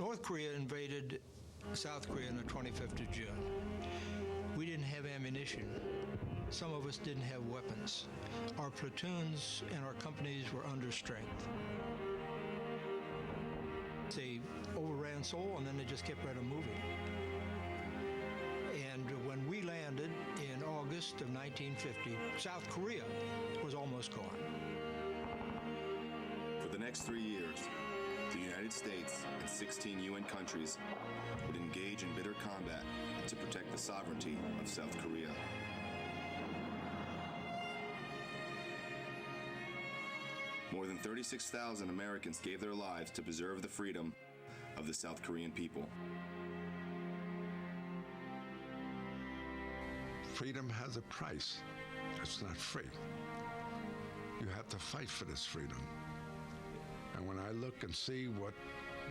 North Korea invaded South Korea on the 25th of June. We didn't have ammunition. Some of us didn't have weapons. Our platoons and our companies were under strength. They overran Seoul, and then they just kept right on moving. And when we landed in August of 1950, South Korea was almost gone. For the next 3 years, the United States and 16 UN countries would engage in bitter combat to protect the sovereignty of South Korea. More than 36,000 Americans gave their lives to preserve the freedom of the South Korean people. Freedom has a price. It's not free. You have to fight for this freedom. And when I look and see what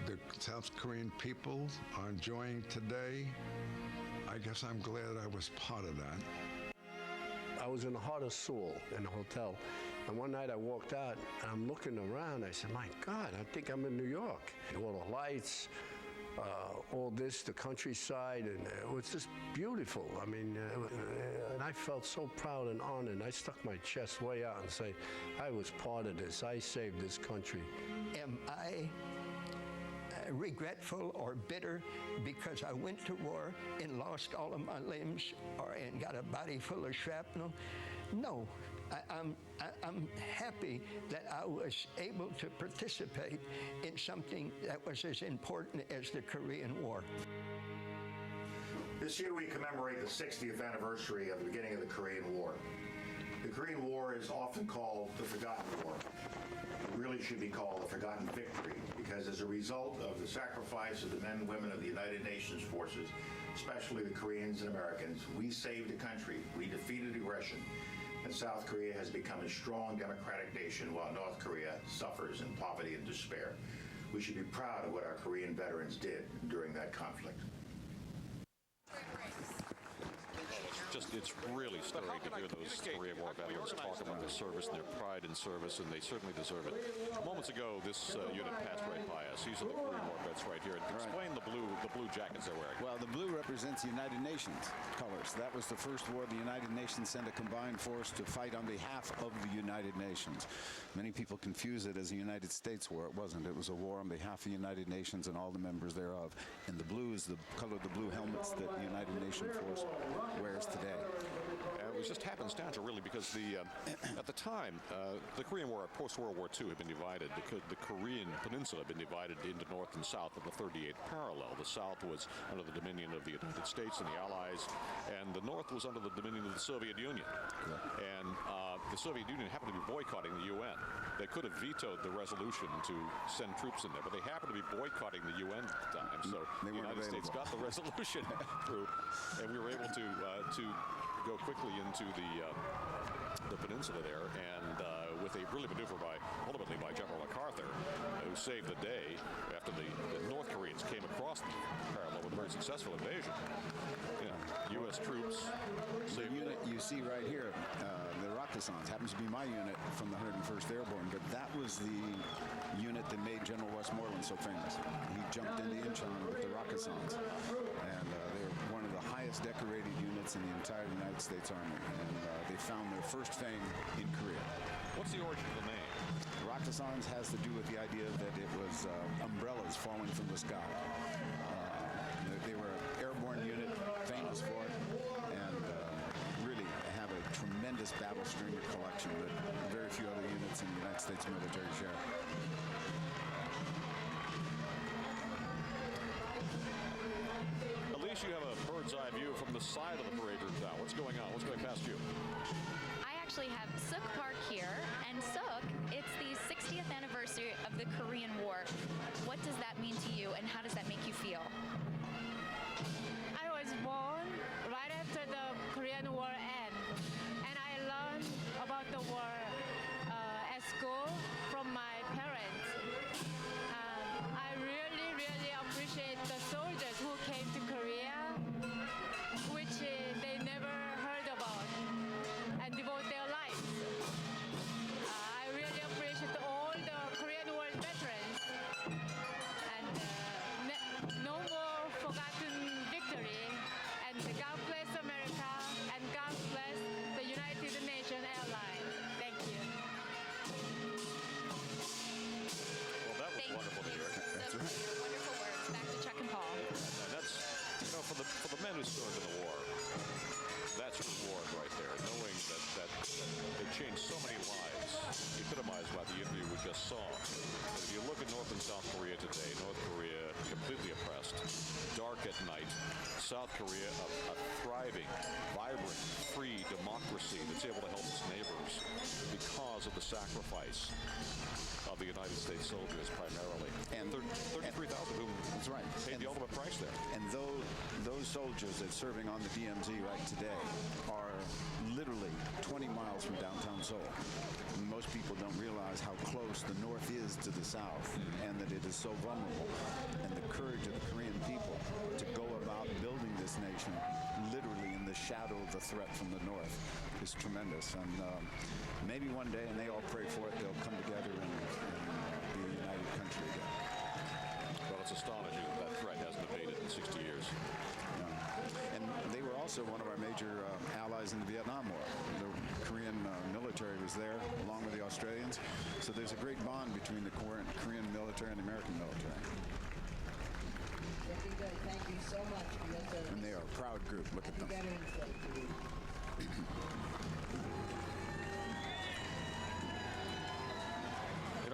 the South Korean people are enjoying today, I guess I'm glad I was part of that. I was in the heart of Seoul in a hotel, and one night I walked out and I'm looking around. I said, my God, I think I'm in New York. All the lights, all this, the countryside, and it was just beautiful. I mean, and I felt so proud and honored, and I stuck my chest way out and said, I was part of this. I saved this country. Am I regretful or bitter because I went to war and lost all of my limbs and got a body full of shrapnel? No, I'm happy that I was able to participate in something that was as important as the Korean War. This year we commemorate the 60th anniversary of the beginning of the Korean War. The Korean War is often called the Forgotten War. It really should be called the Forgotten Victory, because as a result of the sacrifice of the men and women of the United Nations forces, especially the Koreans and Americans, we saved the country, we defeated aggression, and South Korea has become a strong democratic nation while North Korea suffers in poverty and despair. We should be proud of what our Korean veterans did during that conflict. It's really stirring to hear those Korean War veterans talk about their service and their pride in service, and they certainly deserve it. Moments ago, this unit passed right by us. These are the Korean War vets right here. Explain the blue jackets they're wearing. Well, the blue represents the United Nations colors. That was the first war the United Nations sent a combined force to fight on behalf of the United Nations. Many people confuse it as a United States war. It wasn't. It was a war on behalf of the United Nations and all the members thereof. And the blue is the color of the blue helmets that the United Nations force wears today. It was just happenstance, really, because at the time, the Korean War, post-World War II, had been divided. The Korean peninsula had been divided into North and South of the 38th parallel. The South was under the dominion of the United States and the Allies, and the North was under the dominion of the Soviet Union. Correct. And the Soviet Union happened to be boycotting the UN. They could have vetoed the resolution to send troops in there, but they happened to be boycotting the UN at the time. So the United States got the resolution through, and we were able to go quickly into the peninsula there, and with a brilliant maneuver ultimately by General MacArthur, who saved the day after the North Koreans came across the parallel with a very successful invasion. U.S. troops saved the unit you see right here, the Rakisans, happens to be my unit from the 101st Airborne, but that was the unit that made General Westmoreland so famous. He jumped into Incheon with the Rakisans, and they're one of the highest decorated units in the entire United States Army, and they found their first fame in Korea. What's the origin of the name? Rakisans has to do with the idea that it was umbrellas falling from the sky. They were an airborne unit, famous for it, and really have a tremendous battle stringer collection that very few other units in the United States military share. At least you have a bird's eye view from the side of the parade route now. What's going on? What's going past you? I actually have Suk Park here, and Suk, it's the 60th anniversary of the Korean War. What does that mean to you, and how does that make you feel? I was born right after the Korean War ended, and I learned about the war at school from my parents. I really, really appreciate the soldiers who came to Korea, which they never heard about, and devote their lives. I really appreciate all the Korean War veterans, and North Korea completely oppressed, dark at night. South Korea, a thriving, vibrant, free democracy that's able to help its neighbors because of the sacrifice of the United States soldiers primarily. And 33,000 whom that's right. paid the ultimate price there. And those soldiers that's serving on the DMZ right today are literally 20 miles from downtown Seoul. Most people don't realize how close the North is to the South and that it is so vulnerable. And the courage of the Korean people to go about building this nation literally in the shadow of the threat from the North is tremendous. And maybe one day, and they all pray for it, they'll come together and be a united country again. Well, it's astonishing that that threat hasn't abated in 60 years. And they were also one of our major allies in the Vietnam War. The Korean military was there along with the Australians. So there's a great bond between the Korean military and the American military. Thank you so much. And they are a proud group. Look at them.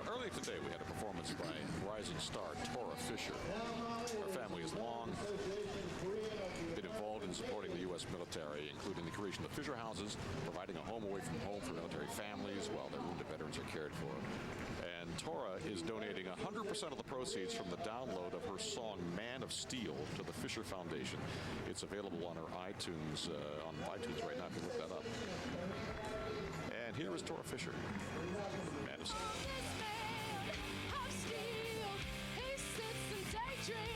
Earlier today, we had a performance by rising star Tora Fisher. Her family has long been involved in supporting the U.S. military, including the creation of Fisher Houses, providing a home away from home for military families while their wounded veterans are cared for. And Tora is donating 100% of the proceeds from the download of her song "Man of Steel" to the Fisher Foundation. It's available on her iTunes right now if you look that up. And here is Tora Fisher, "Man of Steel." He sits and daydreams.